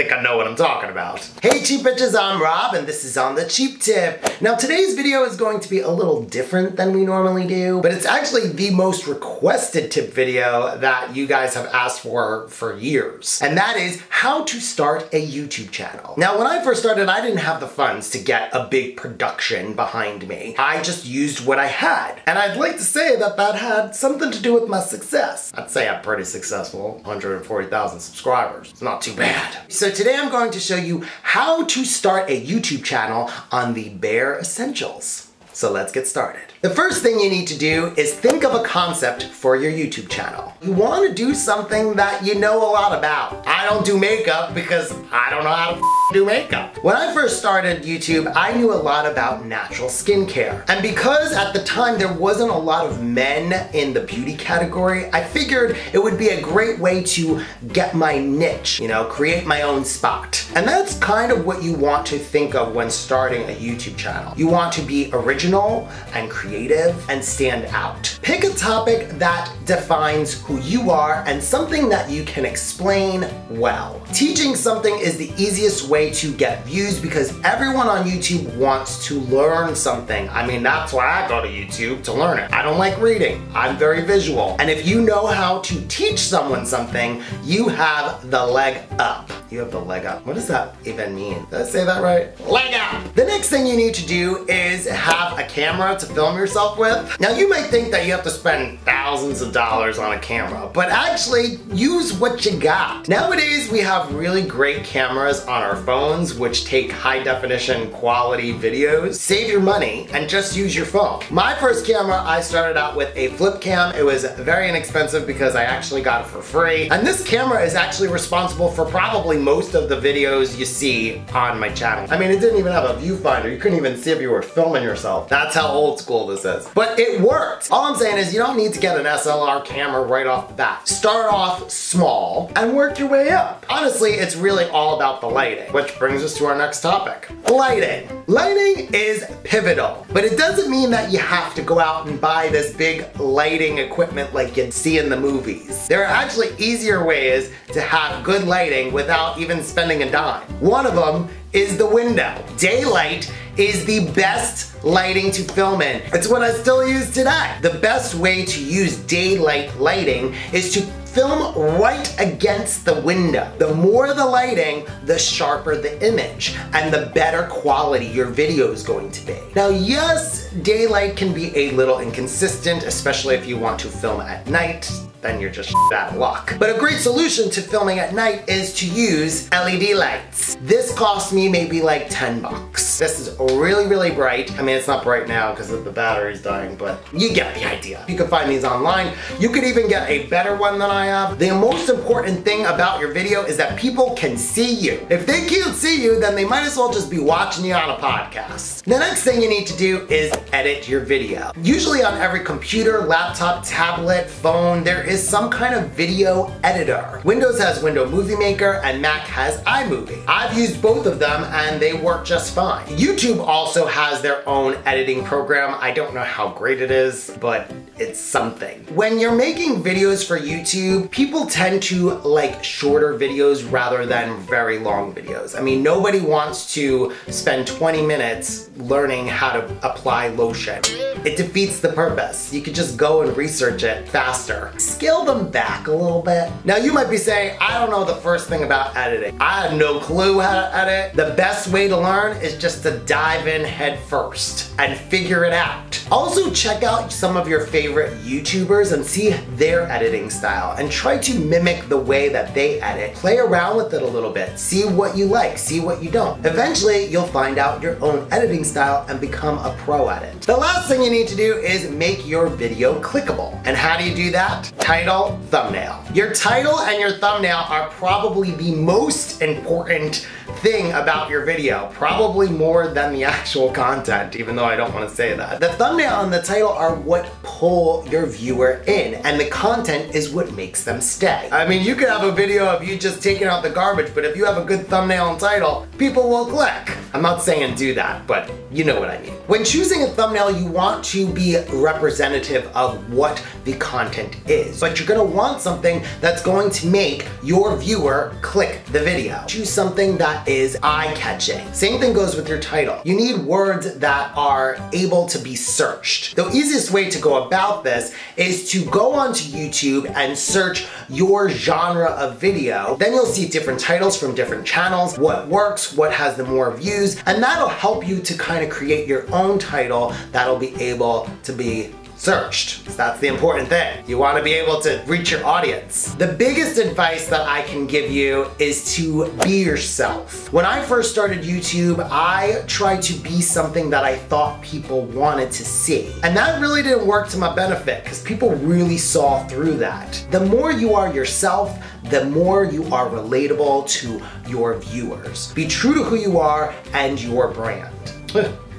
think I know what I'm talking about. Hey cheap bitches, I'm Rob and this is On the Cheap Tip. Now today's video is going to be a little different than we normally do, but it's actually the most requested tip video that you guys have asked for years. And that is how to start a YouTube channel. Now when I first started, I didn't have the funds to get a big production behind me. I just used what I had. And I'd like to say that that had something to do with my success. I'd say I'm pretty successful, 140,000 subscribers. It's not too bad. So today I'm going to show you how to start a YouTube channel on the bare essentials. So let's get started. The first thing you need to do is think of a concept for your YouTube channel. You want to do something that you know a lot about. I don't do makeup because I don't know how to do makeup. When I first started YouTube, I knew a lot about natural skincare. And because at the time there wasn't a lot of men in the beauty category, I figured it would be a great way to get my niche, create my own spot. And that's kind of what you want to think of when starting a YouTube channel. You want to be original and creative and stand out. Pick a topic that defines who you are and something that you can explain well. Teaching something is the easiest way to get views because everyone on YouTube wants to learn something. I mean, that's why I go to YouTube, to learn it. I don't like reading. I'm very visual. And if you know how to teach someone something, you have the leg up. You have the leg up. What does that even mean? Did I say that right? Leg up! The next thing you need to do is have a camera to film yourself with. Now you might think that you have to spend thousands of dollars on a camera, but actually use what you got. Nowadays we have really great cameras on our phones which take high definition quality videos. Save your money and just use your phone. My first camera, I started out with a flip cam. It was very inexpensive because I actually got it for free. And this camera is actually responsible for probably most of the videos you see on my channel. I mean, it didn't even have a viewfinder. You couldn't even see if you were filming yourself. That's how old school this is. But it worked. All I'm saying is you don't need to get an SLR camera right off the bat. Start off small and work your way up. Honestly, it's really all about the lighting, which brings us to our next topic. Lighting. Lighting is pivotal, but it doesn't mean that you have to go out and buy this big lighting equipment like you'd see in the movies. There are actually easier ways to have good lighting without even spending a dime. One of them is the window. Daylight is the best lighting to film in. It's what I still use today. The best way to use daylight lighting is to film right against the window. The more the lighting, the sharper the image and the better quality your video is going to be. Now yes, daylight can be a little inconsistent, especially if you want to film at night. Then you're just out of luck. But a great solution to filming at night is to use LED lights. This cost me maybe like 10 bucks. This is really, really bright. I mean, it's not bright now because the battery's dying, but you get the idea. You can find these online. You could even get a better one than I have. The most important thing about your video is that people can see you. If they can't see you, then they might as well just be watching you on a podcast. The next thing you need to do is edit your video. Usually on every computer, laptop, tablet, phone, there is some kind of video editor. Windows has Windows Movie Maker and Mac has iMovie. I've used both of them and they work just fine. YouTube also has their own editing program. I don't know how great it is, but it's something. When you're making videos for YouTube, people tend to like shorter videos rather than very long videos. I mean, nobody wants to spend 20 minutes learning how to apply lotion. It defeats the purpose. You could just go and research it faster. Scale them back a little bit. Now you might be saying, I don't know the first thing about editing. I have no clue how to edit. The best way to learn is just to dive in head first and figure it out. Also check out some of your favorite YouTubers and see their editing style and try to mimic the way that they edit. Play around with it a little bit. See what you like, see what you don't. Eventually you'll find out your own editing style and become a pro at it. The last thing you need to do is make your video clickable. And how do you do that? Title, thumbnail. Your title and your thumbnail are probably the most important thing about your video, probably more than the actual content, even though I don't want to say that. The thumbnail and the title are what pull your viewer in, and the content is what makes them stay. I mean, you could have a video of you just taking out the garbage, but if you have a good thumbnail and title, people will click. I'm not saying do that, but you know what I mean. When choosing a thumbnail, you want to be representative of what the content is, but you're gonna want something that's going to make your viewer click the video. Choose something that is eye-catching. Same thing goes with your title. You need words that are able to be searched. The easiest way to go about this is to go onto YouTube and search your genre of video. Then you'll see different titles from different channels, what works, what has the more views, and that'll help you to kind of create your own title that'll be able to be searched. So that's the important thing. You want to be able to reach your audience. The biggest advice that I can give you is to be yourself. When I first started YouTube, I tried to be something that I thought people wanted to see. And that really didn't work to my benefit because people really saw through that. The more you are yourself, the more you are relatable to your viewers. Be true to who you are and your brand.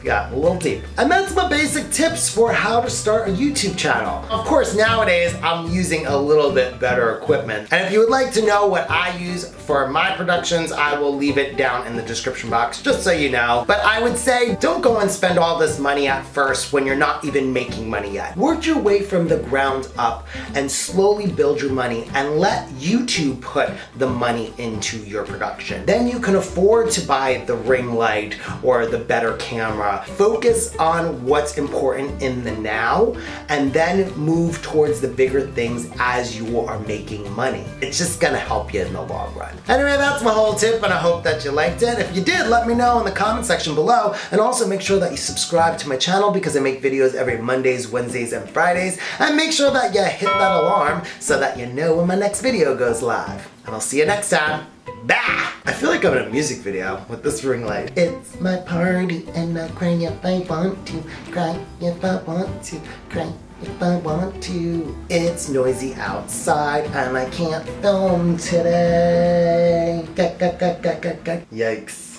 Got a little deep. And that's my basic tips for how to start a YouTube channel. Of course, nowadays, I'm using a little bit better equipment. And if you would like to know what I use for my productions, I will leave it down in the description box, just so you know. But I would say, don't go and spend all this money at first when you're not even making money yet. Work your way from the ground up and slowly build your money and let YouTube put the money into your production. Then you can afford to buy the ring light or the better camera. Focus on what's important in the now and then move towards the bigger things as you are making money. It's just gonna help you in the long run. Anyway, that's my whole tip and I hope that you liked it. If you did, let me know in the comment section below, and also make sure that you subscribe to my channel because I make videos every Mondays, Wednesdays, and Fridays, and make sure that you hit that alarm so that you know when my next video goes live. And I'll see you next time. Bah! I feel like I'm in a music video with this ring light. It's my party and I'll cry if I want to, cry if I want to, cry if I want to. It's noisy outside and I can't film today. Yikes.